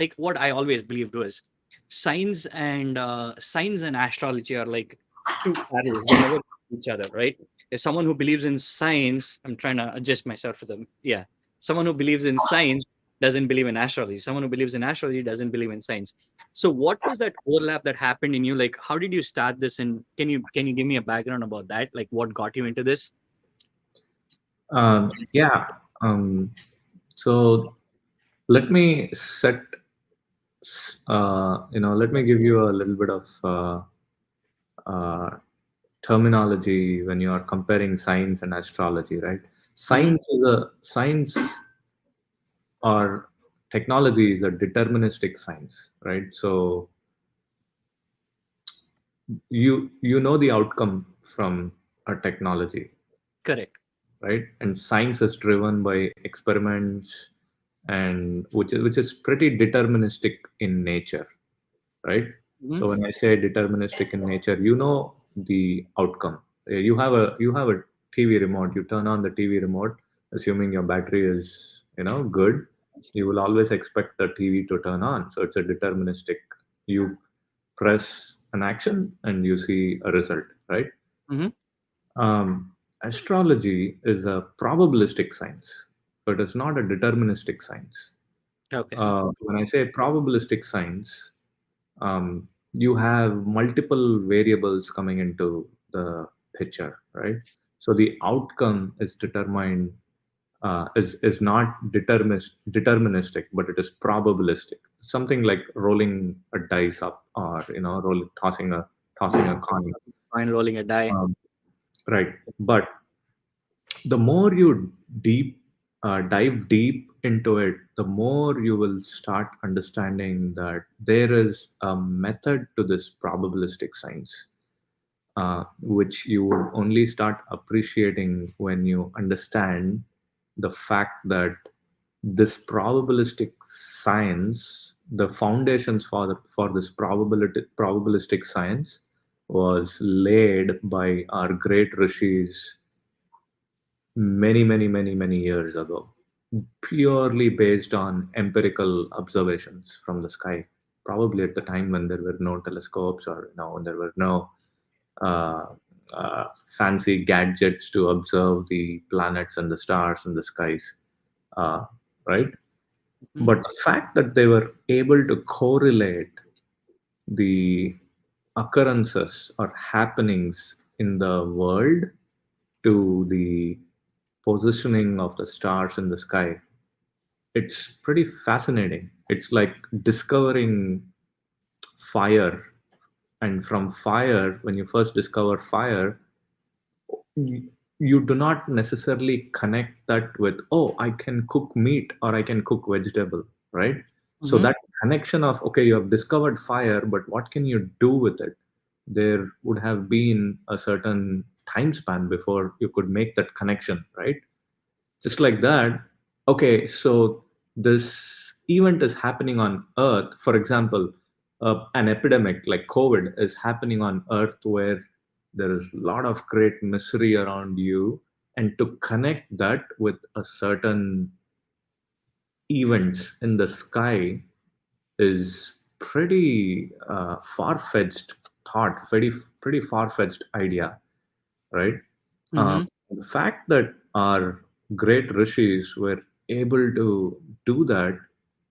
like what I always believed was science and astrology are like two parallels. They never each other, right? If someone who believes in science, I'm trying to adjust myself for them. Yeah, someone who believes in science doesn't believe in astrology. Someone who believes in astrology doesn't believe in science. So, what was that overlap that happened in you? Like, how did you start this? And can you give me a background about that? Like, what got you into this? Yeah. Um, so let me set. Let me give you a little bit of uh, terminology when you are comparing science and astrology, right? Mm-hmm. Science or technology is a deterministic science, right? So you know the outcome from a technology, Correct. right? And science is driven by experiments, and which is pretty deterministic in nature, right? Mm-hmm. So when I say deterministic in nature, you know the outcome. You have a TV remote. You turn on the TV remote, assuming your battery is good. You will always expect the TV to turn on. So it's a deterministic. You press an action and you see a result, right? Mm-hmm. Astrology is a probabilistic science, but it's not a deterministic science. Okay. When I say probabilistic science, you have multiple variables coming into the picture, right? So the outcome is determined is not deterministic, but it is probabilistic. Something like rolling a dice up, or tossing a coin. Fine, rolling a die. Um, right, but the more you dive deep into it, the more you will start understanding that there is a method to this probabilistic science, which you would only start appreciating when you understand the fact that this probabilistic science, the foundations for this probabilistic science, was laid by our great rishis many, many, many, many years ago, purely based on empirical observations from the sky. Probably at the time when there were no telescopes, or when there were no uh, fancy gadgets to observe the planets and the stars and the skies, uh, right? Mm-hmm. But the fact that they were able to correlate the occurrences or happenings in the world to the positioning of the stars in the sky, it's pretty fascinating. It's like discovering fire. And from fire, when you first discover fire, you, you do not necessarily connect that with, oh, I can cook meat or I can cook vegetable, right? So Mm-hmm. that connection of, okay, you have discovered fire, but what can you do with it? There would have been a certain time span before you could make that connection, right? Just like that. Okay, so this event is happening on earth. For example, an epidemic like COVID is happening on earth, where there is a lot of great misery around you, and to connect that with a certain events in the sky is pretty far-fetched thought, pretty far-fetched idea, right? um, Mm-hmm. the fact that our great rishis were able to do that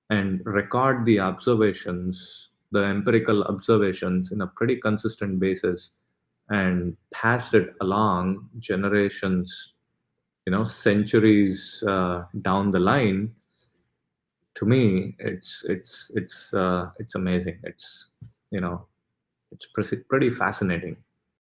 and record the observations, the empirical observations, in a pretty consistent basis, and passed it along generations, centuries down the line. To me, it's amazing. You know it's pretty fascinating.